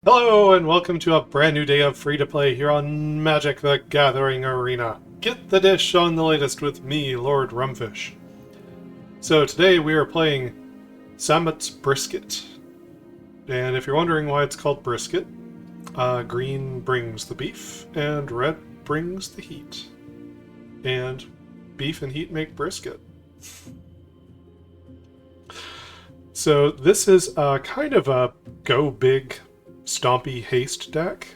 Hello and welcome to a brand new day of free-to-play here on Magic the Gathering Arena. Get the dish on the latest with me, Lord Rumfish. So today we are playing Samut's Brisket. And if you're wondering why it's called Brisket, green brings the beef and red brings the heat. And beef and heat make brisket. So this is kind of a go big stompy haste deck.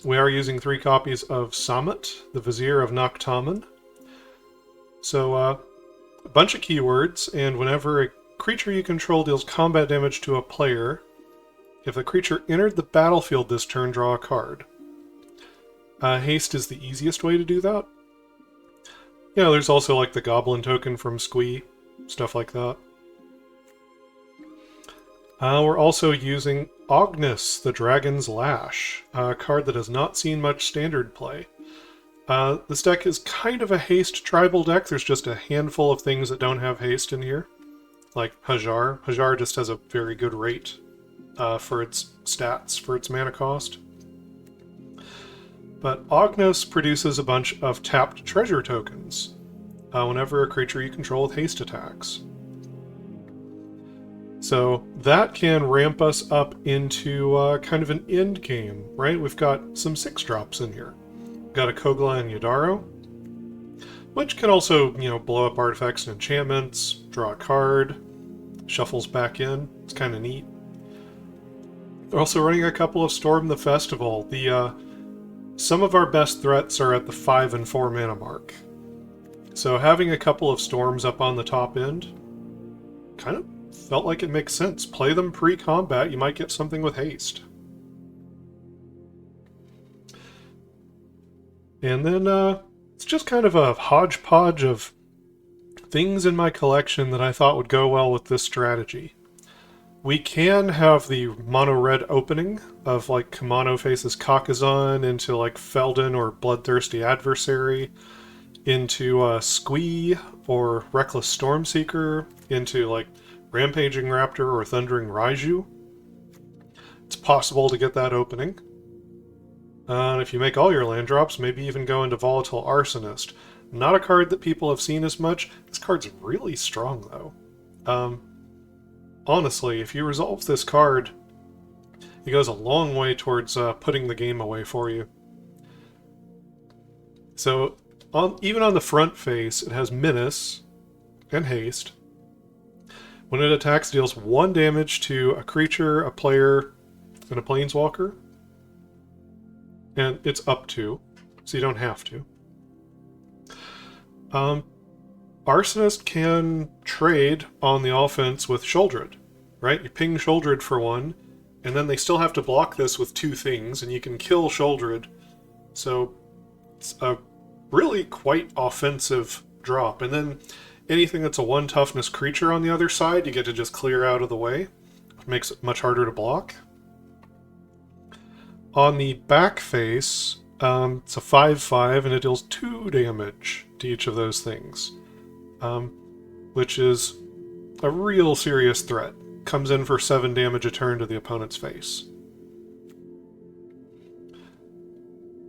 We are using 3 copies of Samut, the Vizier of Naktamun. So a bunch of keywords, and whenever a creature you control deals combat damage to a player, if the creature entered the battlefield this turn, draw a card. Haste is the easiest way to do that. Yeah, there's also like the Goblin token from Squee, stuff like that. We're also using Ognis, the Dragon's Lash, a card that has not seen much standard play. This deck is kind of a haste tribal deck. There's just a handful of things that don't have haste in here, like Hajar. Hajar just has a very good rate for its stats, for its mana cost. But Ognis produces a bunch of tapped treasure tokens whenever a creature you control with haste attacks. So that can ramp us up into kind of an end game, right? We've got some 6-drops in here. We've got a Kogla and Yidaro, which can also, blow up artifacts and enchantments, draw a card, shuffles back in. It's kind of neat. We're also running a couple of Storm the Festival. Some of our best threats are at the 5 and 4 mana mark. So having a couple of Storms up on the top end kind of felt like it makes sense. Play them pre-combat, you might get something with haste. And then it's just kind of a hodgepodge of things in my collection that I thought would go well with this strategy. We can have the mono-red opening of like Kumano faces Kakkazan into like Feldon or Bloodthirsty Adversary, into Squee or Reckless Stormseeker, into like Rampaging Raptor or Thundering Raiju. It's possible to get that opening. And if you make all your land drops, maybe even go into Volatile Arsonist. Not a card that people have seen as much. This card's really strong, though. Honestly, if you resolve this card, it goes a long way towards putting the game away for you. So, even on the front face, it has Menace and Haste. When it attacks, it deals 1 damage to a creature, a player, and a planeswalker. And it's up to, so you don't have to. Arsonist can trade on the offense with Sheoldred, right? You ping Sheoldred for 1, and then they still have to block this with 2 things, and you can kill Sheoldred. So it's a really quite offensive drop. And then anything that's a 1 toughness creature on the other side, you get to just clear out of the way. It makes it much harder to block. On the back face, it's a 5/5, and it deals 2 damage to each of those things, which is a real serious threat. Comes in for 7 damage a turn to the opponent's face.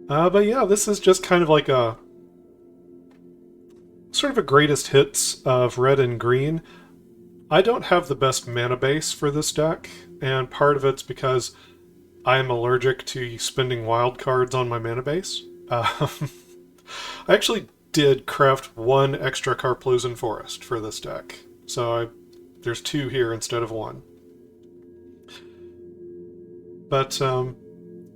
But yeah, this is just kind of like a sort of a greatest hits of red and green. I don't have the best mana base for this deck, and part of it's because I am allergic to spending wild cards on my mana base. I actually did craft 1 extra Karplusan Forest for this deck, so there's 2 here instead of 1. But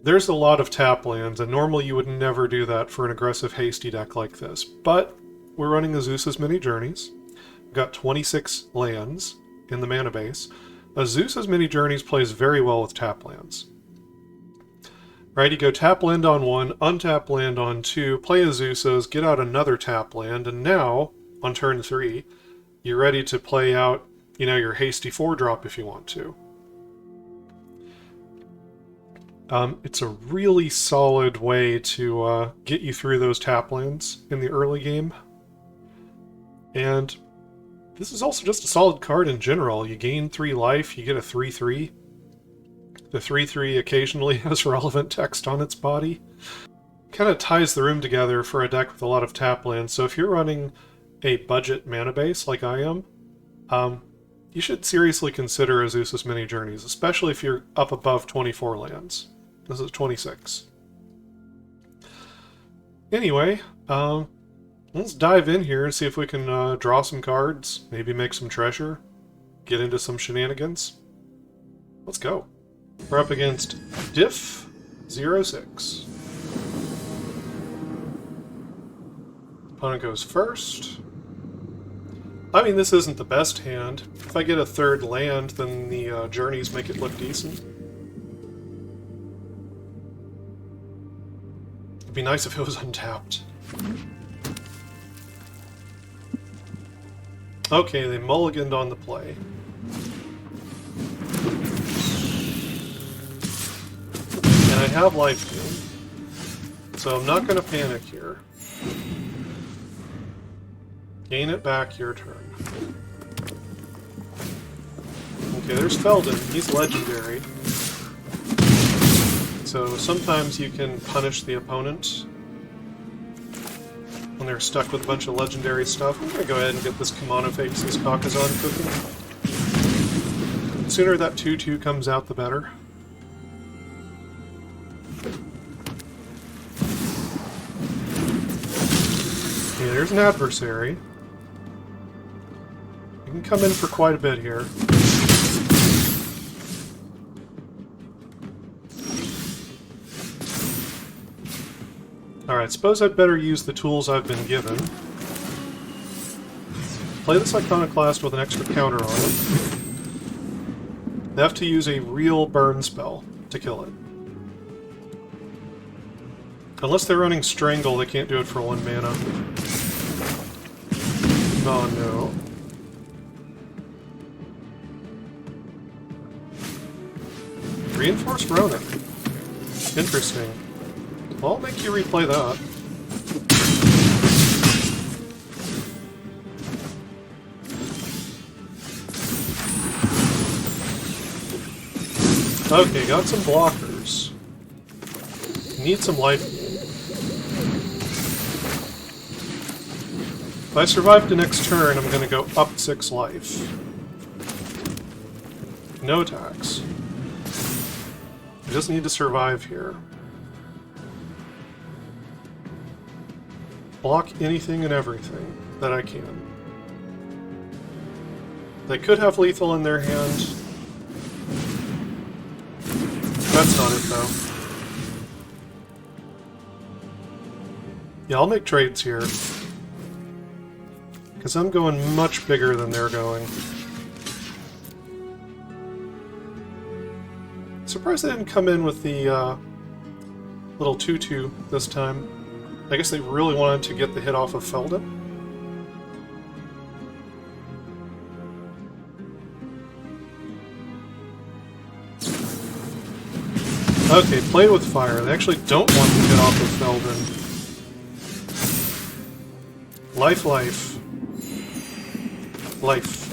there's a lot of tap lands, and normally you would never do that for an aggressive hasty deck like this. But we're running Azusa's Many Journeys. We've got 26 lands in the mana base. Azusa's Many Journeys plays very well with tap lands. Right, you go tap land on 1, untap land on 2, play Azusa's, get out another tap land, and now, on turn 3, you're ready to play out, your hasty 4-drop if you want to. It's a really solid way to get you through those tap lands in the early game. And this is also just a solid card in general. You gain 3 life, you get a 3/3. The 3/3 occasionally has relevant text on its body. Kind of ties the room together for a deck with a lot of tap lands, so if you're running a budget mana base like I am, you should seriously consider Azusa's Mini Journeys, especially if you're up above 24 lands. This is 26. Anyway, let's dive in here and see if we can draw some cards, maybe make some treasure, get into some shenanigans. Let's go. We're up against Diff 06. Opponent goes first. I mean, this isn't the best hand. If I get a third land, then the journeys make it look decent. It'd be nice if it was untapped. Okay, they mulliganed on the play. And I have life gain, so I'm not going to panic here. Gain it back, your turn. Okay, there's Feldon. He's legendary. So sometimes you can punish the opponent when they're stuck with a bunch of legendary stuff. I'm going to go ahead and get this Kumano Faces Kakkazan cooking. The sooner that 2/2 comes out, the better. Okay, there's an adversary. You can come in for quite a bit here. Alright, suppose I'd better use the tools I've been given. Play this Iconoclast with an extra counter on it. They have to use a real burn spell to kill it. Unless they're running Strangle, they can't do it for 1 mana. Oh no. Reinforced Ronom. Interesting. Well, I'll make you replay that. Okay, got some blockers. Need some life gain. If I survive the next turn, I'm going to go up 6 life. No attacks. I just need to survive here. Block anything and everything that I can. They could have lethal in their hand. That's not it, though. Yeah, I'll make trades here. Because I'm going much bigger than they're going. Surprised they didn't come in with the little 2/2 this time. I guess they really wanted to get the hit off of Feldon. Okay, play with fire. They actually don't want to get off of Feldon. Life. Life.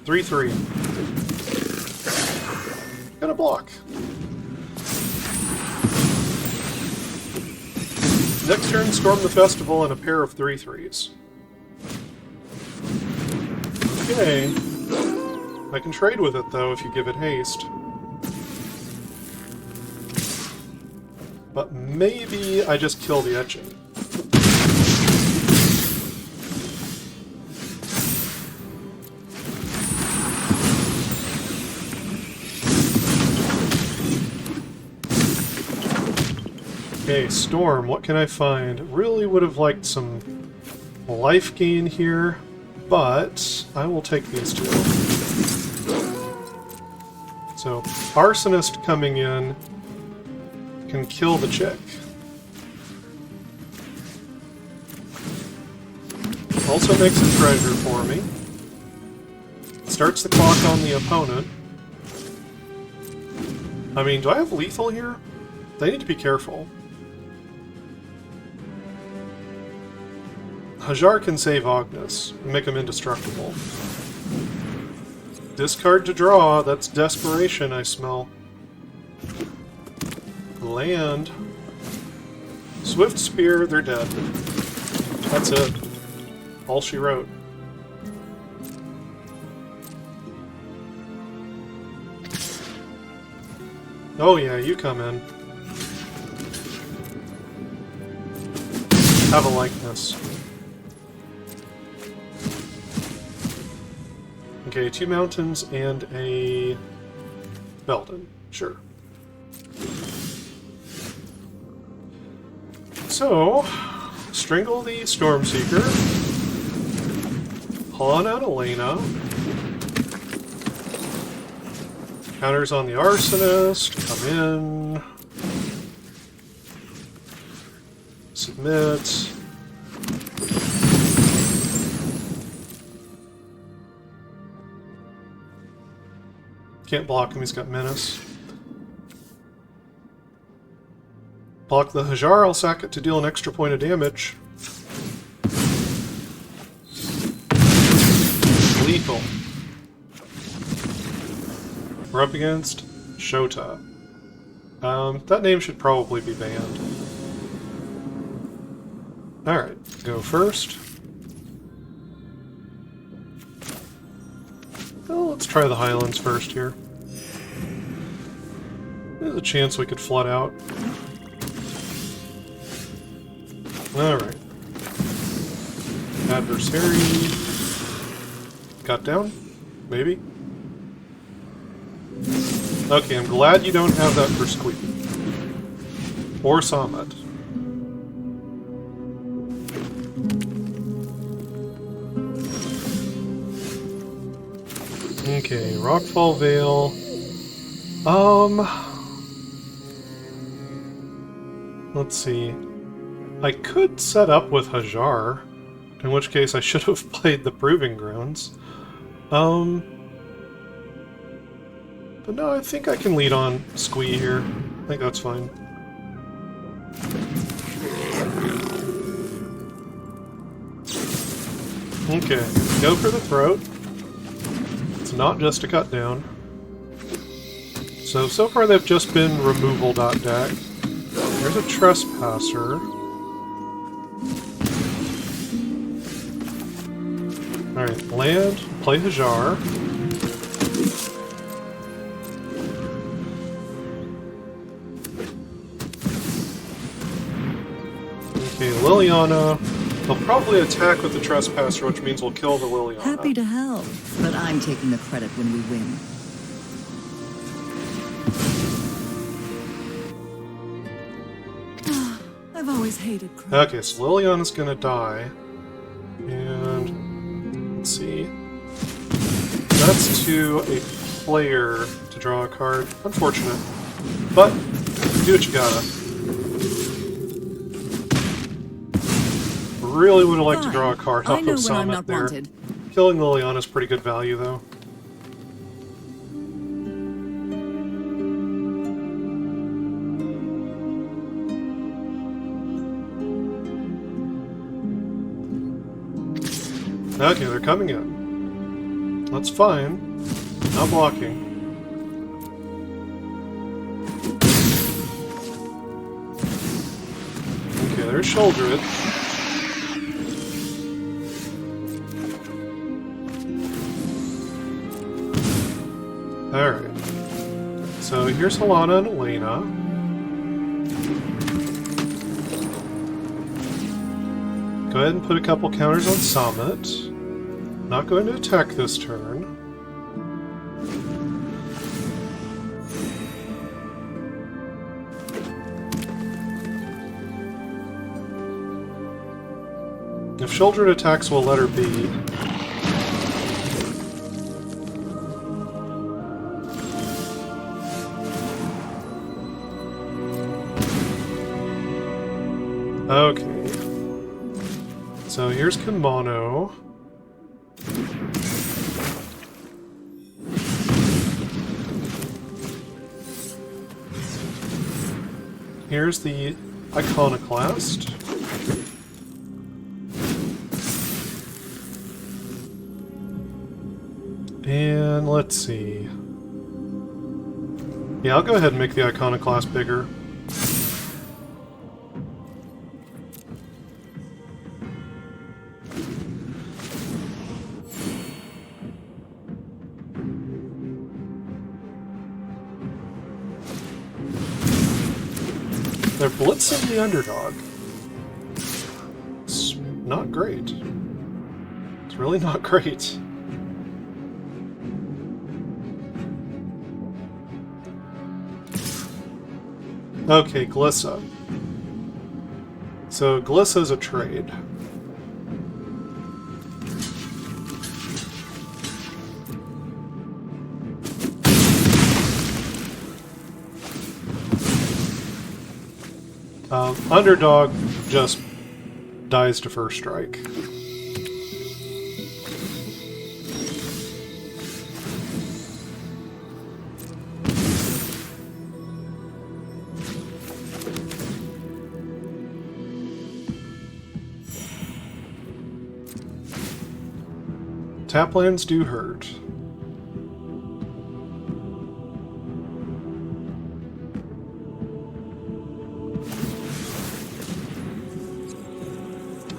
3/3. Gonna block. Next turn, Storm the Festival and a pair of 3/3s. Okay. I can trade with it, though, if you give it haste. But maybe I just kill the etching. Okay, Storm, what can I find? Really would have liked some life gain here, but I will take these two. So, Arsonist coming in can kill the chick. Also makes a treasure for me. Starts the clock on the opponent. I mean, do I have lethal here? They need to be careful. Hajar can save Ognis and make him indestructible. Discard to draw. That's desperation, I smell. Land. Swift Spear, they're dead. That's it. All she wrote. Oh yeah, you come in. Have a likeness. Okay, 2 mountains and a Feldon. Sure. So, Strangle the Stormseeker. Halana and Alena. Counters on the Arsonist. Come in. Submit. Can't block him, he's got Menace. Block the Hajar, I'll sack it to deal an extra point of damage. Lethal. We're up against Shota. That name should probably be banned. Alright, go first. Well, let's try the Highlands first here. There's a chance we could flood out. Alright. Adversary. Got down? Maybe? Okay, I'm glad you don't have that for Squee. Or Samut. Okay, Rockfall Vale. Let's see. I could set up with Hajar, in which case I should have played the Proving Grounds. But no, I think I can lead on Squee here. I think that's fine. Okay, go for the throat. It's not just a cut down. So far they've just been removal.deck. There's a Trespasser. Alright, land, play Hajar. Okay, Liliana. They'll probably attack with the Trespasser, which means we'll kill the Liliana. Happy to help, but I'm taking the credit when we win. I've always hated credit. Okay, so Liliana's gonna die. And let's see. That's to a player to draw a card. Unfortunate. But do what you gotta. Really would have liked to draw a card off of Samut there. Wanted. Killing Liliana's pretty good value, though. Okay, they're coming in. That's fine. Not blocking. Okay, there's Shoulder. Alright. So here's Halana and Alena. Go ahead and put a couple counters on Samut. Not going to attack this turn. If Shouldred attacks, we'll let her be. Okay. So here's Kumano. Here's the Iconoclast. And let's see. Yeah, I'll go ahead and make the Iconoclast bigger. They're blitzing the underdog. It's not great. It's really not great. Okay, Glissa. So Glissa's a trade. Underdog just dies to first strike. Taplands do hurt.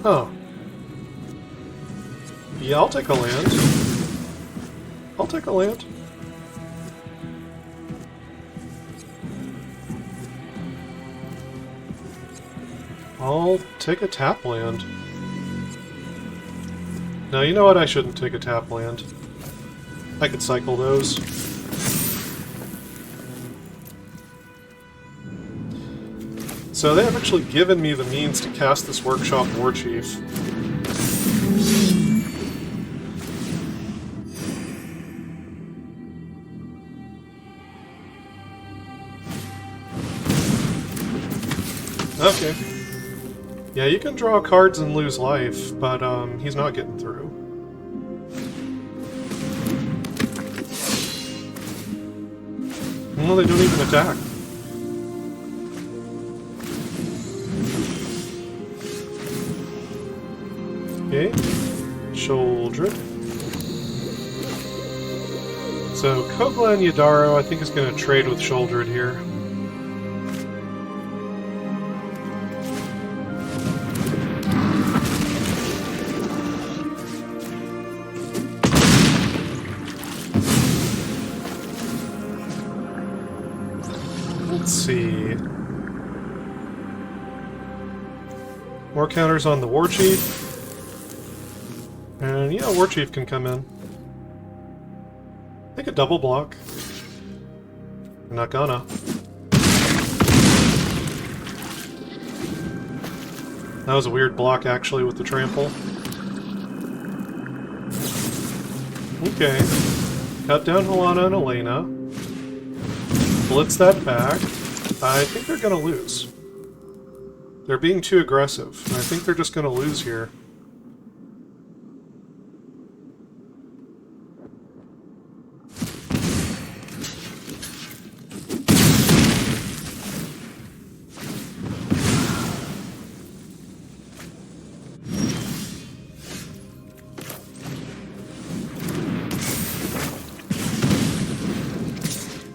Oh. Yeah, I'll take a land. I'll take a land. I'll take a tap land. No, you know what? I shouldn't take a tap land. I could cycle those. So they have actually given me the means to cast this Workshop Warchief. Okay. Yeah, you can draw cards and lose life, but he's not getting through. No, they don't even attack. Okay, Shoulder. So Kogla and Yidaro, I think, is going to trade with Shouldered here. Let's see. More counters on the Warchief. And yeah, Warchief can come in. Make a double block. I'm not gonna. That was a weird block, actually, with the trample. Okay. Cut down Halana and Alena. Blitz that back. I think they're gonna lose. They're being too aggressive. I think they're just gonna lose here.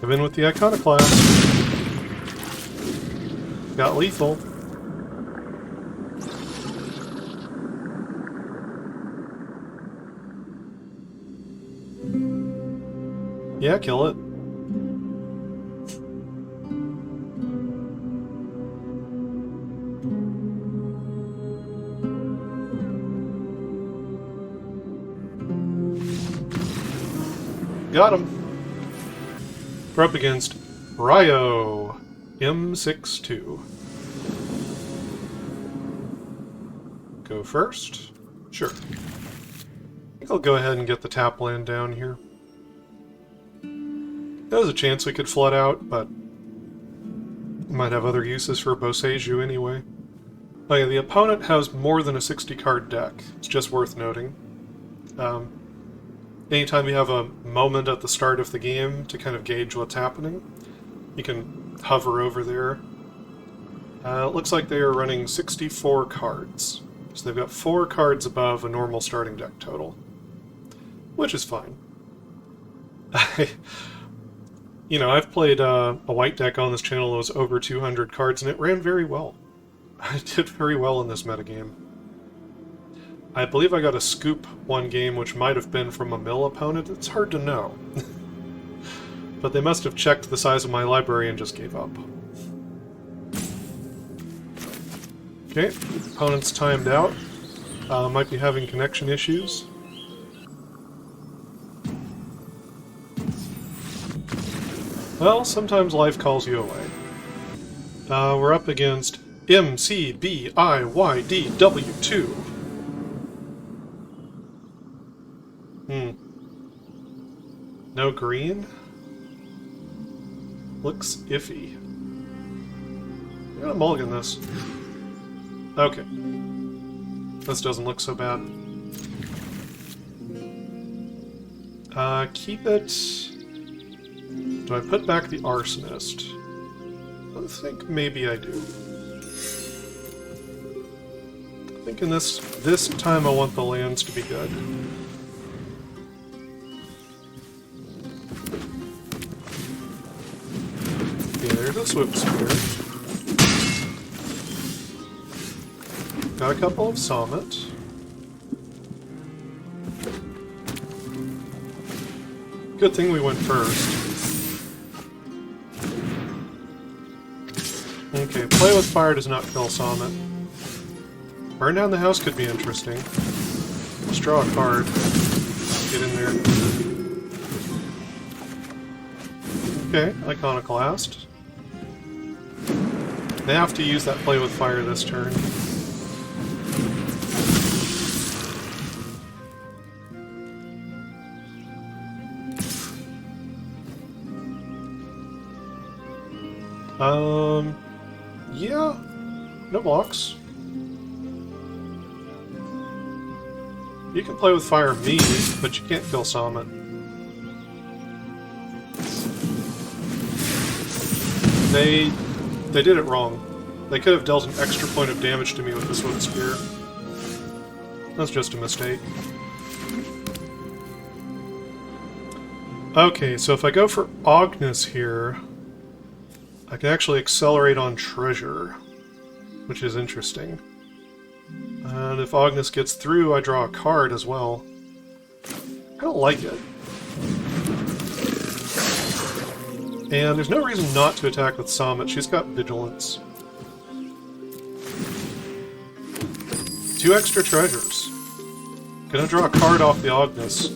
Come in with the Iconoclast. Got lethal. Yeah, kill it. Got him. We're up against Ryo M62. Go first? Sure. I think I'll go ahead and get the tap land down here. There was a chance we could flood out, but might have other uses for Boseiju anyway. Oh yeah, the opponent has more than a 60-card deck. It's just worth noting. Anytime you have a moment at the start of the game to kind of gauge what's happening, you can hover over there. It looks like they are running 64 cards. So they've got 4 cards above a normal starting deck total, which is fine. I've played a white deck on this channel that was over 200 cards, and it ran very well. I did very well in this metagame. I believe I got a scoop one game, which might have been from a mill opponent. It's hard to know. But they must have checked the size of my library and just gave up. Okay, opponent's timed out. Might be having connection issues. Well, sometimes life calls you away. We're up against MCBIYDW2. No green? Looks iffy. I'm gonna mulligan this. Okay. This doesn't look so bad. Keep it... Do I put back the Arsonist? I think maybe I do. I think in this time I want the lands to be good. Okay, there's a Swift Spear. Got a couple of Samut. Good thing we went first. Okay, play with fire does not kill Samut. Burn down the house could be interesting. Let's draw a card. Get in there. Okay, Iconoclast. They have to use that play with fire this turn. Yeah, no blocks. You can play with fire me, but you can't kill Samut. They did it wrong. They could have dealt an extra point of damage to me with this Swift Spear. That's just a mistake. Okay, so if I go for Ognis here, I can actually accelerate on treasure, which is interesting. And if Ognis gets through, I draw a card as well. I don't like it. And there's no reason not to attack with Samut. She's got Vigilance. 2 extra treasures. Gonna draw a card off the Ognis.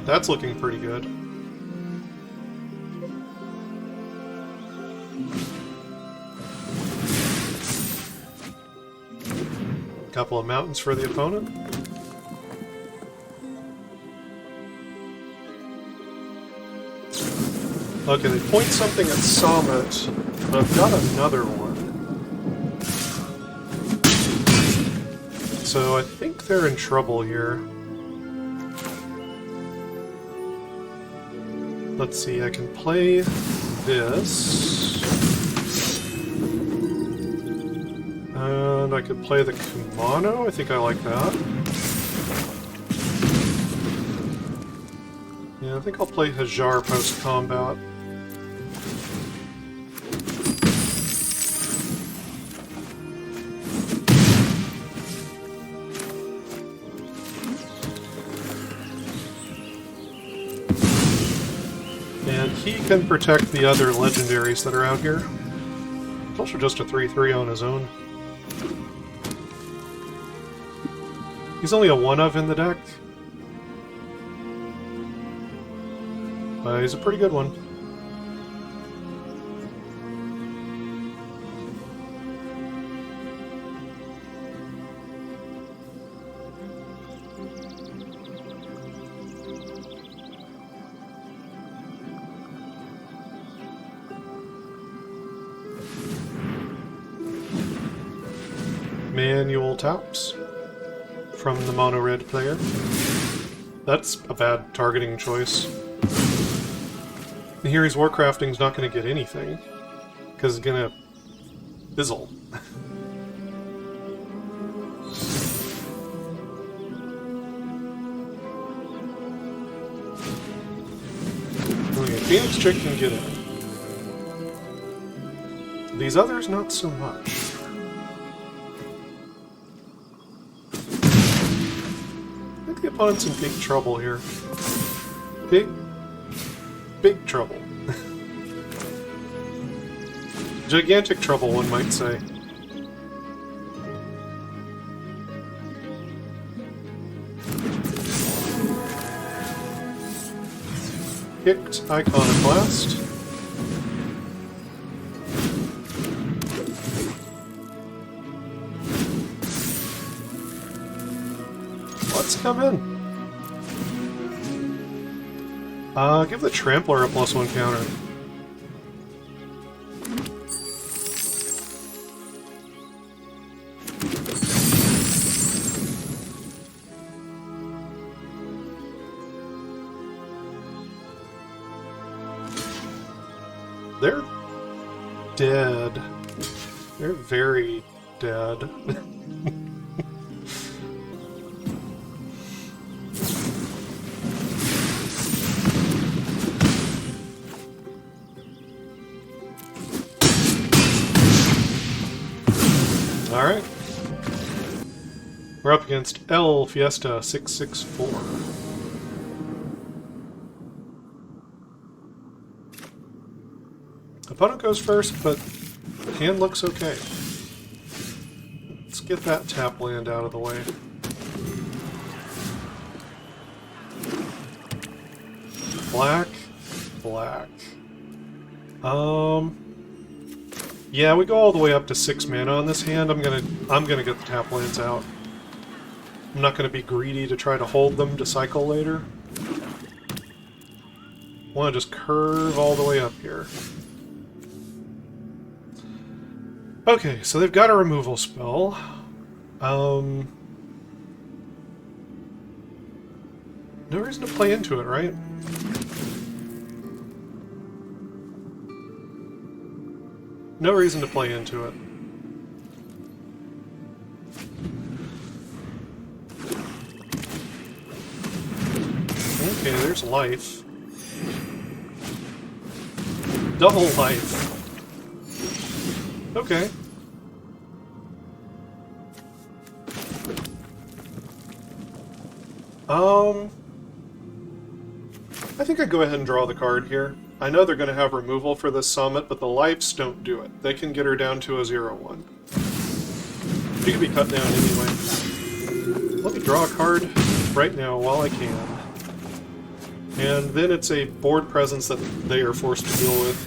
That's looking pretty good. Couple of mountains for the opponent. Okay, they point something at Samut, but I've got another one. So I think they're in trouble here. Let's see, I can play this. And I could play the Kumano. I think I like that. Yeah, I think I'll play Hajar post-combat. And he can protect the other legendaries that are out here. It's also just a 3/3 on his own. He's only a 1-of in the deck. But he's a pretty good one. Manual taps from the mono-red player. That's a bad targeting choice. And here he's Warcrafting's not going to get anything, because it's going to fizzle. Phoenix Chick can get in. These others, not so much. I think the opponent's in big trouble here. Big trouble. Gigantic trouble, one might say. Kicked Iconoclast. Let's come in. Give the Trampler a +1 counter. They're dead. They're very dead. Alright. We're up against El Fiesta 664. Opponent goes first, but hand looks okay. Let's get that tap land out of the way. Black, black. Yeah, we go all the way up to 6 mana on this hand. I'm gonna get the tap lands out. I'm not gonna be greedy to try to hold them to cycle later. Want to just curve all the way up here. Okay, so they've got a removal spell. No reason to play into it, right? No reason to play into it. Okay, there's life. Double life. Okay. I think I'd go ahead and draw the card here. I know they're going to have removal for this summit, but the lives don't do it. They can get her down to a 0/1. She can be cut down anyway. Let me draw a card right now while I can. And then it's a board presence that they are forced to deal with.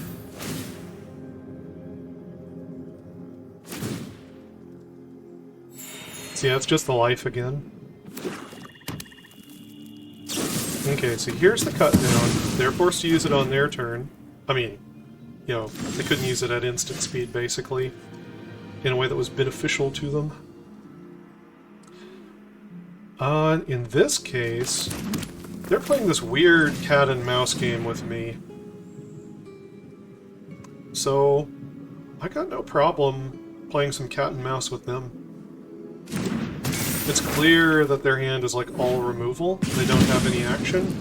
So yeah, it's just the life again. Okay, so here's the cut down. They're forced to use it on their turn. I mean, you know, they couldn't use it at instant speed, basically, in a way that was beneficial to them. In this case, they're playing this weird cat and mouse game with me. So, I got no problem playing some cat and mouse with them. It's clear that their hand is like all removal. They don't have any action.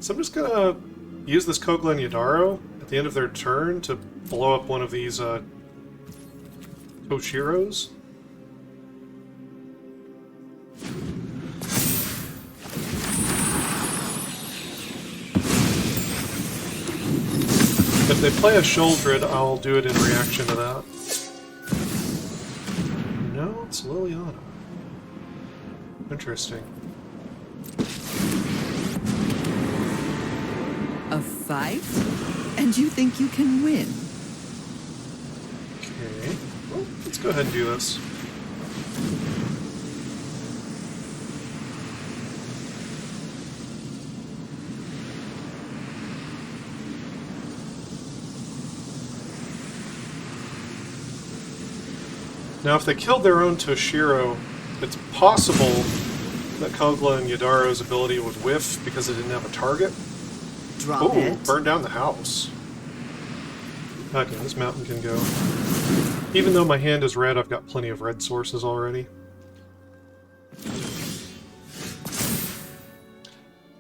So I'm just gonna use this Kogla and Yidaro at the end of their turn to blow up one of these Toshiros. If they play a Sholdred, I'll do it in reaction to that. No, it's Liliana. Interesting. A fight? And you think you can win? Okay. Well, let's go ahead and do this. Now, if they killed their own Toshiro, it's possible that Kogla and Yidaro's ability would whiff because it didn't have a target. Drop it. Burn down the house. Okay, this mountain can go. Even though my hand is red, I've got plenty of red sources already.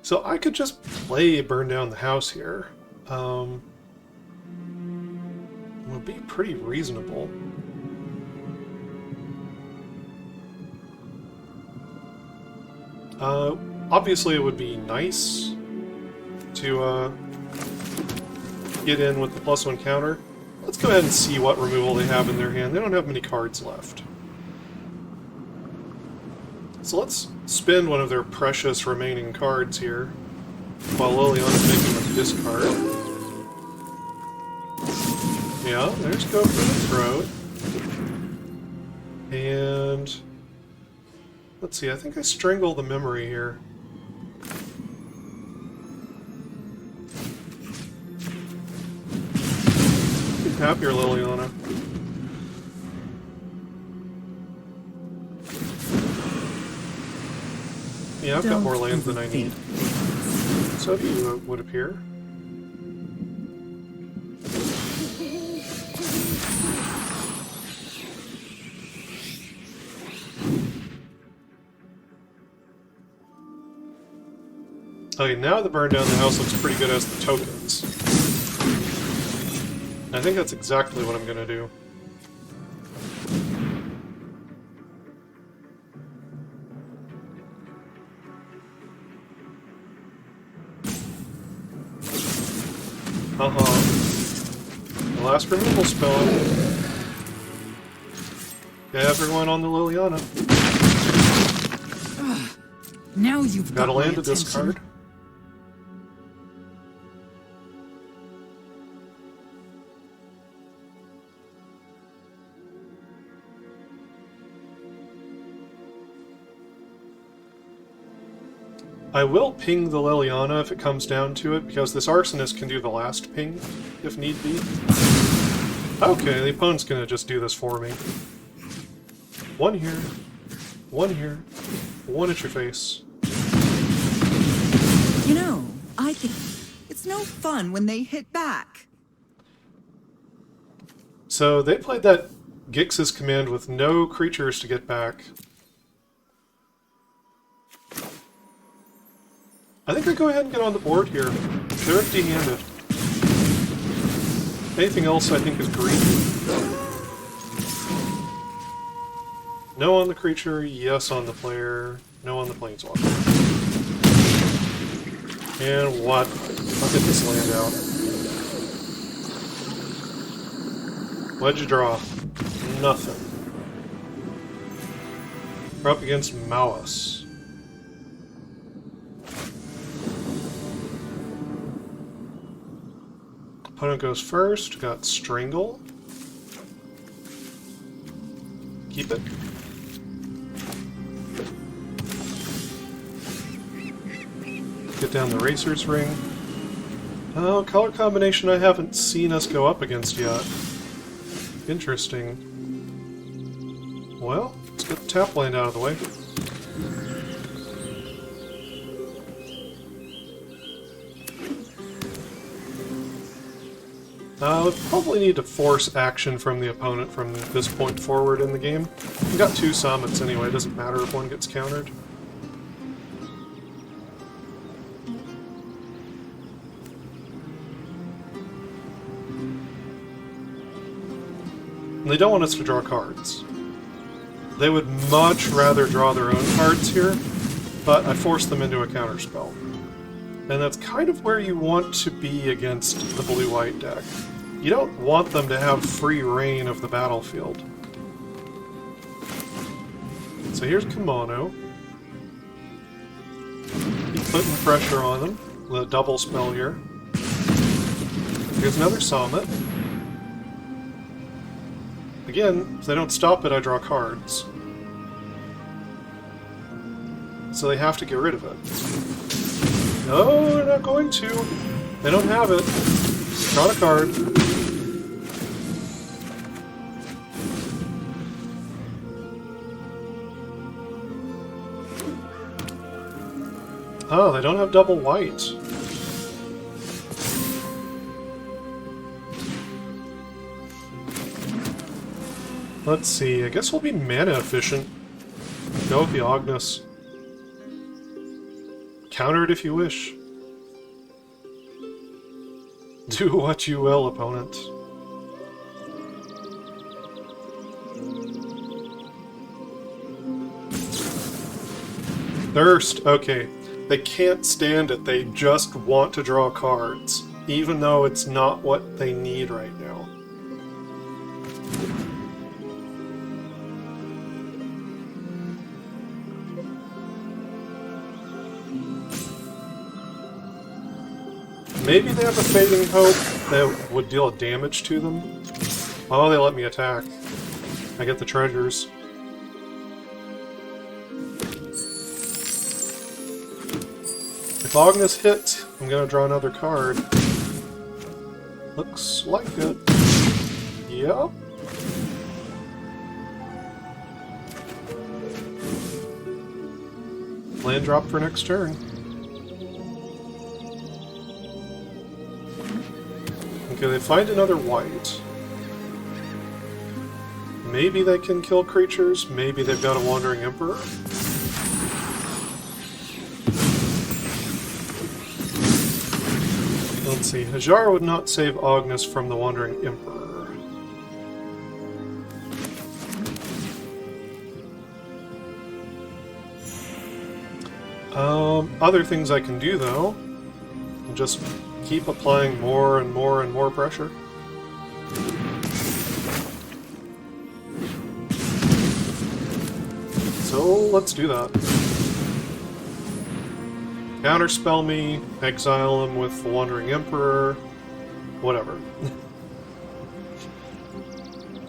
So I could just play burn down the house here. Would be pretty reasonable. Obviously it would be nice to get in with the +1 counter. Let's go ahead and see what removal they have in their hand. They don't have many cards left. So let's spend one of their precious remaining cards here while Liliana's making a discard. Yeah, there's go for the throat. And let's see, I think I strangle the memory here. Tap your Liliana. Yeah, I've got more lands than I need. So do you, would appear. Okay, now the burn down the house looks pretty good as the tokens. I think that's exactly what I'm going to do. The last removal spell. Get everyone on the Liliana. Now you've Gotta got my land a attention. discard. I will ping the Liliana if it comes down to it, because this Arsonist can do the last ping, if need be. Okay, the opponent's gonna just do this for me. One here, one at your face. You know, I think it's no fun when they hit back. So they played that Gix's command with no creatures to get back. I think I go ahead and get on the board here. They're empty-handed. Anything else I think is greedy. No on the creature, yes on the player, no on the planeswalker. And what? I'll get this land out. What'd you draw? Nothing. We're up against Malice. Opponent goes first, got Strangle. Keep it. Get down the Racer's Ring. Oh, color combination I haven't seen us go up against yet. Interesting. Well, let's get the tap land out of the way. We'll probably need to force action from the opponent from this point forward in the game. We've got 2 Samuts anyway, it doesn't matter if one gets countered. And they don't want us to draw cards. They would much rather draw their own cards here, but I forced them into a counterspell. And that's kind of where you want to be against the blue-white deck. You don't want them to have free reign of the battlefield. So here's Kumano. Keep putting pressure on them. The double spell here. Here's another Samut. Again, if they don't stop it, I draw cards. So they have to get rid of it. No, they're not going to. They don't have it. Draw a card. Oh, they don't have double white. Let's see, I guess we'll be mana efficient. Go with the Ognis. Counter it if you wish. Do what you will, opponent. Thirst. Okay. They can't stand it. They just want to draw cards, even though it's not what they need right now. Maybe they have a Fading Hope that would deal damage to them. Oh, they let me attack. I get the treasures. If Ognis hit, I'm gonna draw another card. Looks like it. Yep. Land drop for next turn. Okay, they find another white. Maybe they can kill creatures. Maybe they've got a Wandering Emperor. Let's see. Hajar would not save Ognis from the Wandering Emperor. Other things I can do, though, just keep applying more and more and more pressure. So let's do that. Counterspell me, exile him with the Wandering Emperor, whatever.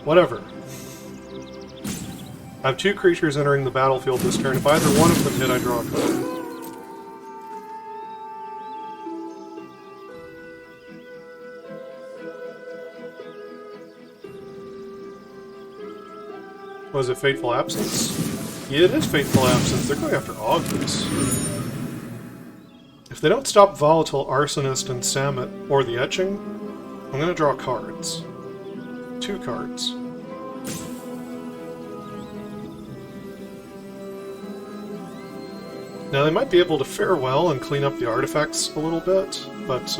Whatever. I have two creatures entering the battlefield this turn. If either one of them hit, I draw a card. Was it Fateful Absence? Yeah, it is Fateful Absence. They're going after Ognis. If they don't stop Volatile, Arsonist, and Samut, or the Etching, I'm going to draw cards. 2 cards. Now, they might be able to fare well and clean up the artifacts a little bit, but,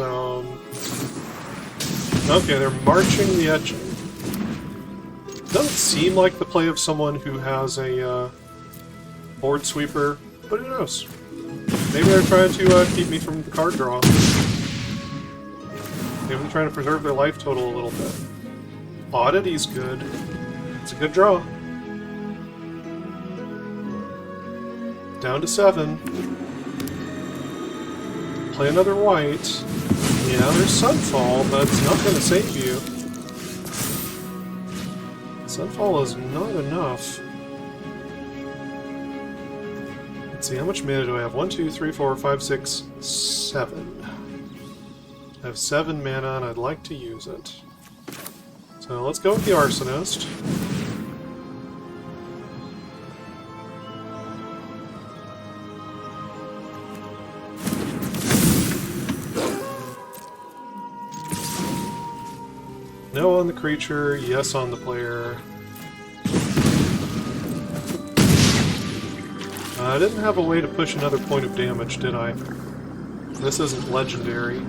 okay, they're marching the Etching. Doesn't seem like the play of someone who has a board sweeper, but who knows? Maybe they're trying to keep me from the card draw. Maybe they're trying to preserve their life total a little bit. Oddity's good. It's a good draw. Down to 7. Play another white. Yeah, there's Sunfall, but it's not going to save you. Sunfall is not enough. Let's see, how much mana do I have? 1, 2, 3, 4, 5, 6, 7. I have 7 mana and I'd like to use it. So let's go with the Arsonist. No on the creature, yes on the player. I didn't have a way to push another point of damage, did I? This isn't legendary.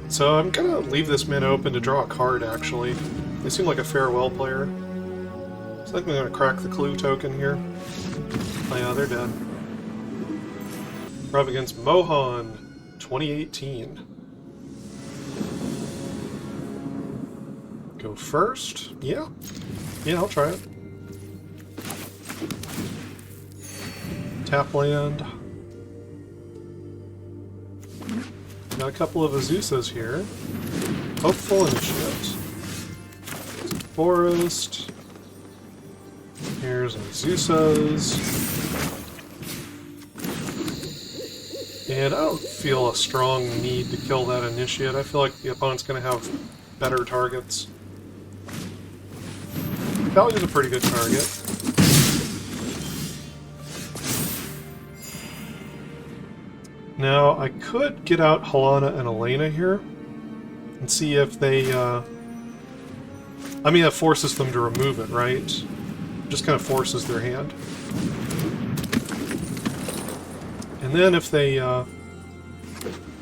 So I'm gonna leave this mana open to draw a card, actually. They seem like a farewell player. So I think I'm gonna crack the clue token here. Oh yeah, they're dead. We're up against Mohan, 2018. Go first? Yeah. Yeah, I'll try it. Tap land. Got a couple of Azusas here. Hopeful Initiate. Forest. Here's Azusas. And I don't feel a strong need to kill that Initiate. I feel like the opponent's going to have better targets. Value's a pretty good target. Now, I could get out Halana and Alena here and see if they, I mean, that forces them to remove it, right? Just kind of forces their hand. And then if they,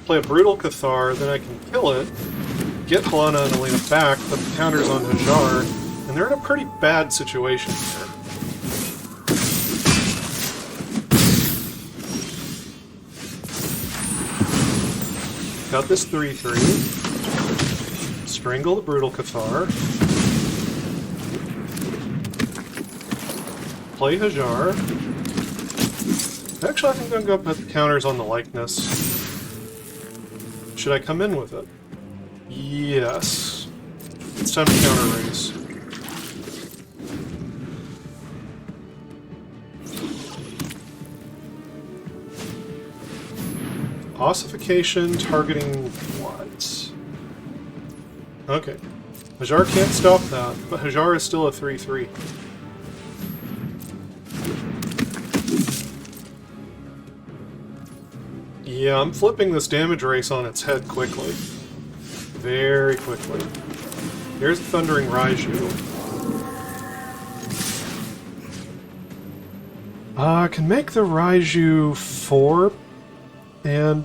play a Brutal Cathar, then I can kill it, get Halana and Alena back, put the counters on Hajar, and they're in a pretty bad situation here. Got this 3/3. Strangle the Brutal Cathar. Play Hajar. Actually, I think I'm going to put the counters on the likeness. Should I come in with it? Yes. It's time to counter raise. Ossification targeting what? Okay. Hajar can't stop that, but Hajar is still a 3/3. Yeah, I'm flipping this damage race on its head quickly. Very quickly. Here's the Thundering Raiju. I can make the Raiju 4, and,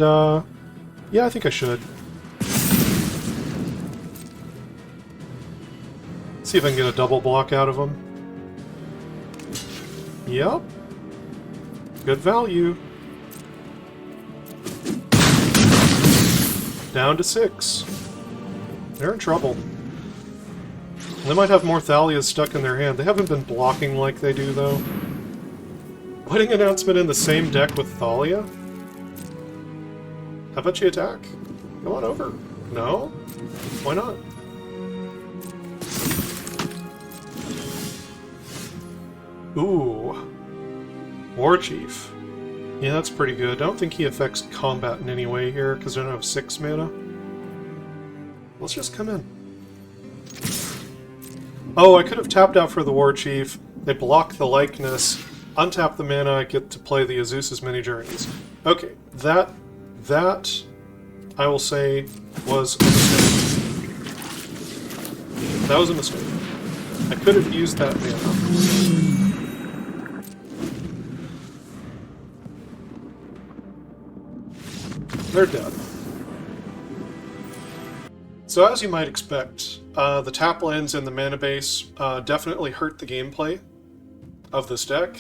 yeah, I think I should. See if I can get a double block out of him. Yep. Good value. Down to 6. They're in trouble. They might have more Thalias stuck in their hand. They haven't been blocking like they do, though. Wedding announcement in the same deck with Thalia? How about you attack? Come on over. No? Why not? Ooh. War Chief. Yeah, that's pretty good. I don't think he affects combat in any way here, because I don't have 6 mana. Let's just come in. Oh, I could have tapped out for the War Chief. They block the likeness. Untap the mana, I get to play the Azusa's Many Journeys. Okay, that, I will say, was a mistake. That was a mistake. I could have used that mana. They're dead. So as you might expect, the tap lands and the mana base definitely hurt the gameplay of this deck.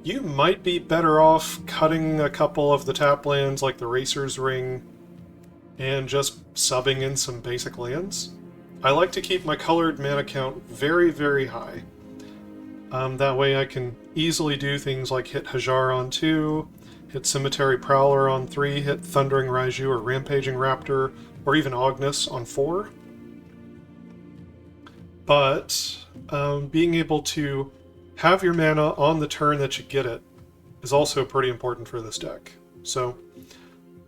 You might be better off cutting a couple of the tap lands like the Racer's Ring and just subbing in some basic lands. I like to keep my colored mana count very, very high. That way I can easily do things like hit Hajar on 2, hit Cemetery Prowler on 3, hit Thundering Raiju or Rampaging Raptor, or even Ognis on 4. But being able to have your mana on the turn that you get it is also pretty important for this deck. So,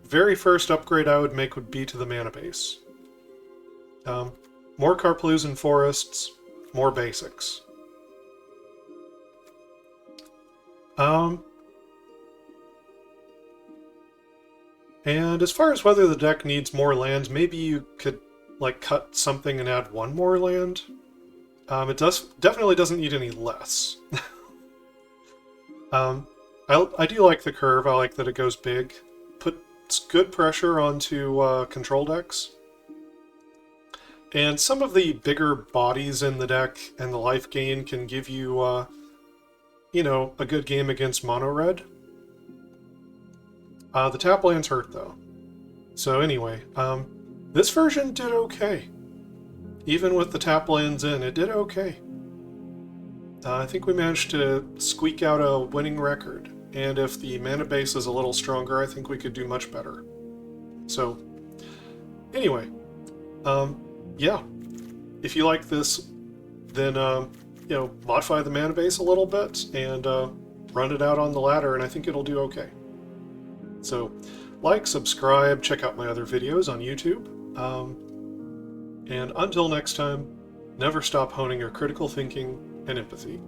very first upgrade I would make would be to the mana base. More Karplusan Forests, more basics. And as far as whether the deck needs more lands, maybe you could like cut something and add 1 more land. It definitely doesn't need any less. I do like the curve. I like that it goes big. Puts good pressure onto control decks. And some of the bigger bodies in the deck and the life gain can give you, you know, a good game against mono red. The tap lands hurt, though. So anyway, this version did okay. Even with the tap lands in, it did okay. I think we managed to squeak out a winning record. And if the mana base is a little stronger, I think we could do much better. So, anyway, yeah. If you like this, then, you know, modify the mana base a little bit and run it out on the ladder, and I think it'll do okay. So, like, subscribe, check out my other videos on YouTube. And until next time, never stop honing your critical thinking and empathy.